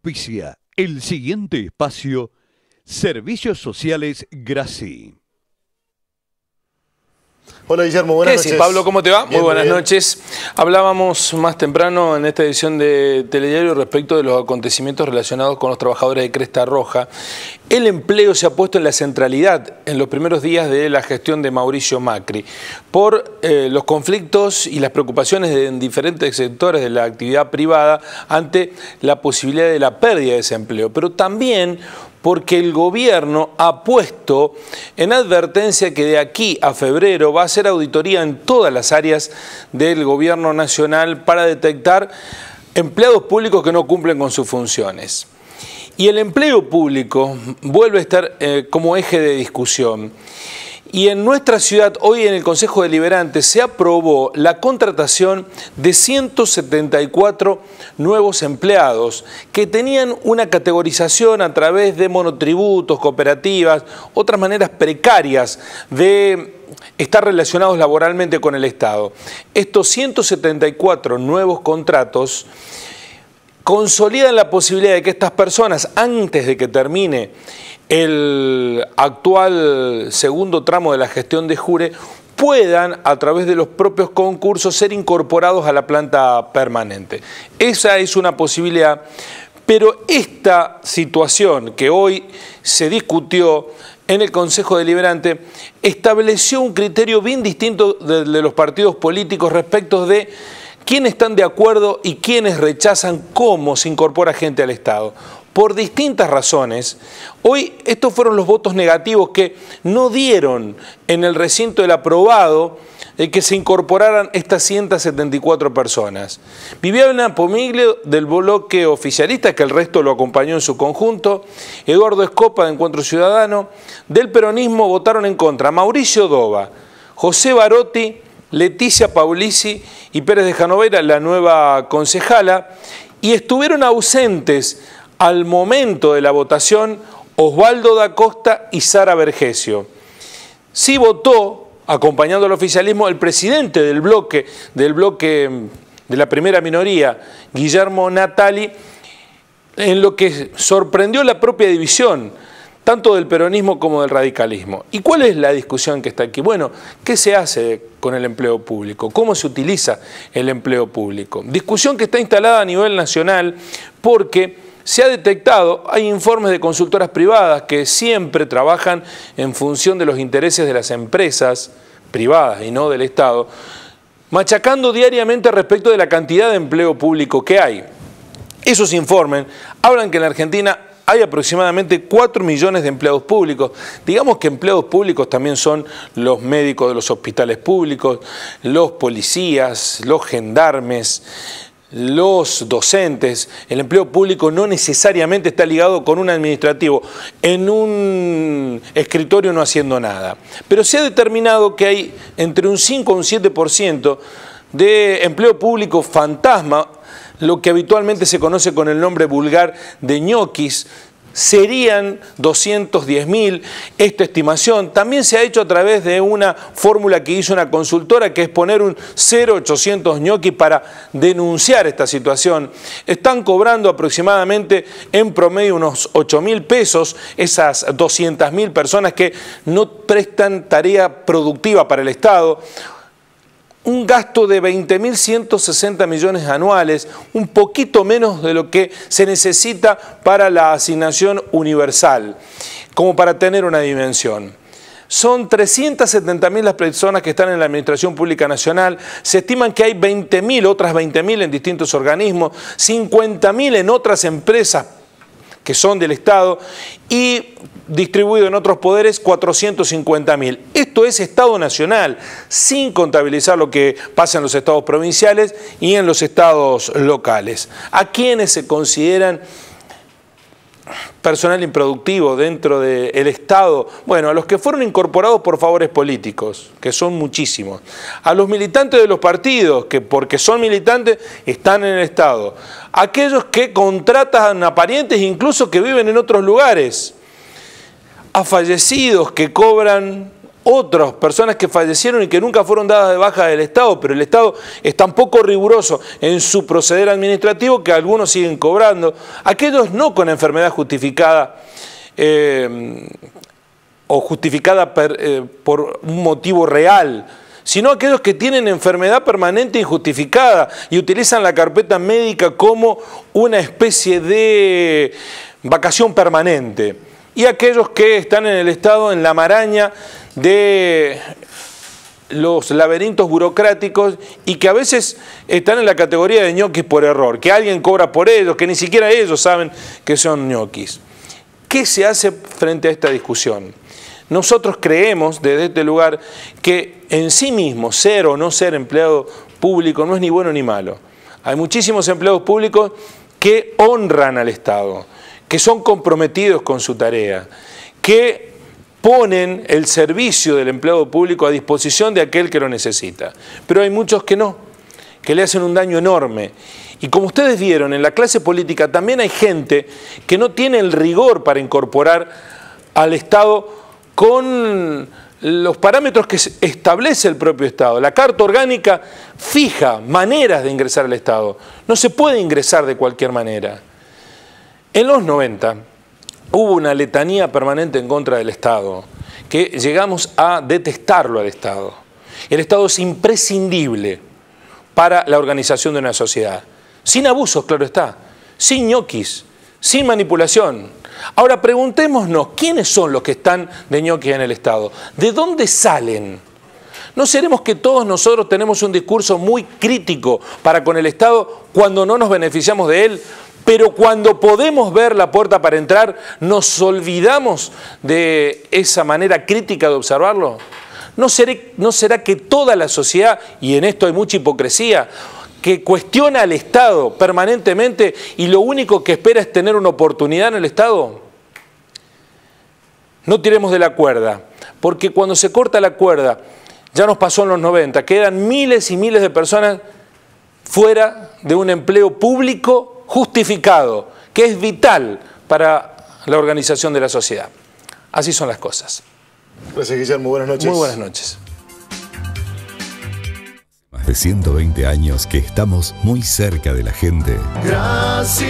Auspicia el siguiente espacio, Servicios Sociales Graci. Hola Guillermo, buenas noches. ¿Qué decís, Pablo? ¿Cómo te va? Bien, muy buenas bien. noches. Hablábamos más temprano en esta edición de Telediario respecto de los acontecimientos relacionados con los trabajadores de Cresta Roja. El empleo se ha puesto en la centralidad en los primeros días de la gestión de Mauricio Macri por los conflictos y las preocupaciones en diferentes sectores de la actividad privada ante la posibilidad de la pérdida de ese empleo, pero también porque el gobierno ha puesto en advertencia que de aquí a febrero va a hacer auditoría en todas las áreas del gobierno nacional para detectar empleados públicos que no cumplen con sus funciones. Y el empleo público vuelve a estar como eje de discusión. Y en nuestra ciudad, hoy en el Consejo Deliberante, se aprobó la contratación de 174 nuevos empleados que tenían una categorización a través de monotributos, cooperativas, otras maneras precarias de estar relacionados laboralmente con el Estado. Estos 174 nuevos contratos consolidan la posibilidad de que estas personas, antes de que termine el actual segundo tramo de la gestión de Jure, puedan, a través de los propios concursos, ser incorporados a la planta permanente. Esa es una posibilidad, pero esta situación que hoy se discutió en el Consejo Deliberante estableció un criterio bien distinto de los partidos políticos respecto de quiénes están de acuerdo y quiénes rechazan cómo se incorpora gente al Estado. Por distintas razones, hoy estos fueron los votos negativos que no dieron en el recinto del aprobado que se incorporaran estas 174 personas. Viviana Pomiglio del bloque oficialista, que el resto lo acompañó en su conjunto, Eduardo Escopa de Encuentro Ciudadano, del peronismo votaron en contra Mauricio Dova, José Barotti, Leticia Paulisi y Pérez de Janoveira, la nueva concejala, y estuvieron ausentes al momento de la votación Osvaldo da Costa y Sara Vergesio. Sí votó, acompañando al oficialismo, el presidente del bloque de la primera minoría, Guillermo Natali, en lo que sorprendió la propia división, tanto del peronismo como del radicalismo. ¿Y cuál es la discusión que está aquí? Bueno, ¿qué se hace con el empleo público? ¿Cómo se utiliza el empleo público? Discusión que está instalada a nivel nacional porque se ha detectado, hay informes de consultoras privadas que siempre trabajan en función de los intereses de las empresas privadas y no del Estado, machacando diariamente respecto de la cantidad de empleo público que hay. Esos informes hablan que en la Argentina hay aproximadamente 4 millones de empleados públicos. Digamos que empleados públicos también son los médicos de los hospitales públicos, los policías, los gendarmes, los docentes. El empleo público no necesariamente está ligado con un administrativo en un escritorio no haciendo nada. Pero se ha determinado que hay entre un 5 y un 7% de empleo público fantasma, lo que habitualmente se conoce con el nombre vulgar de ñoquis. Serían 210.000 esta estimación. También se ha hecho a través de una fórmula que hizo una consultora, que es poner un 0,800 ñoquis para denunciar esta situación. Están cobrando aproximadamente en promedio unos 8.000 pesos esas 200.000 personas que no prestan tarea productiva para el Estado. Un gasto de 20.160 millones anuales, un poquito menos de lo que se necesita para la asignación universal, como para tener una dimensión. Son 370.000 las personas que están en la Administración Pública Nacional, se estiman que hay 20.000, otras 20.000 en distintos organismos, 50.000 en otras empresas que son del Estado y distribuido en otros poderes 450.000. Esto es Estado Nacional, sin contabilizar lo que pasa en los estados provinciales y en los estados locales. ¿A quiénes se consideran personal improductivo dentro del Estado? Bueno, a los que fueron incorporados por favores políticos, que son muchísimos. A los militantes de los partidos, que porque son militantes están en el Estado. Aquellos que contratan a parientes, incluso que viven en otros lugares. A fallecidos que cobran otras personas que fallecieron y que nunca fueron dadas de baja del Estado, pero el Estado es tan poco riguroso en su proceder administrativo que algunos siguen cobrando. Aquellos no con enfermedad justificada o justificada por un motivo real, sino aquellos que tienen enfermedad permanente e injustificada y utilizan la carpeta médica como una especie de vacación permanente. Y aquellos que están en el Estado en la maraña de los laberintos burocráticos y que a veces están en la categoría de ñoquis por error, que alguien cobra por ellos, que ni siquiera ellos saben que son ñoquis. ¿Qué se hace frente a esta discusión? Nosotros creemos desde este lugar que en sí mismo ser o no ser empleado público no es ni bueno ni malo. Hay muchísimos empleados públicos que honran al Estado, que son comprometidos con su tarea, que ponen el servicio del empleado público a disposición de aquel que lo necesita. Pero hay muchos que no, que le hacen un daño enorme. Y como ustedes vieron, en la clase política también hay gente que no tiene el rigor para incorporar al Estado con los parámetros que establece el propio Estado. La Carta Orgánica fija maneras de ingresar al Estado. No se puede ingresar de cualquier manera. En los 90 hubo una letanía permanente en contra del Estado, que llegamos a detestarlo al Estado. El Estado es imprescindible para la organización de una sociedad. Sin abusos, claro está, sin ñoquis, sin manipulación. Ahora preguntémonos, ¿quiénes son los que están de ñoquis en el Estado? ¿De dónde salen? ¿No seremos que todos nosotros tenemos un discurso muy crítico para con el Estado cuando no nos beneficiamos de él? Pero cuando podemos ver la puerta para entrar, ¿nos olvidamos de esa manera crítica de observarlo? ¿No será que toda la sociedad, y en esto hay mucha hipocresía, que cuestiona al Estado permanentemente y lo único que espera es tener una oportunidad en el Estado? No tiremos de la cuerda, porque cuando se corta la cuerda, ya nos pasó en los 90, quedan miles y miles de personas fuera de un empleo público justificado, que es vital para la organización de la sociedad. Así son las cosas. Gracias, Guillermo. Buenas noches. Muy buenas noches. Más de 120 años que estamos muy cerca de la gente. Gracias.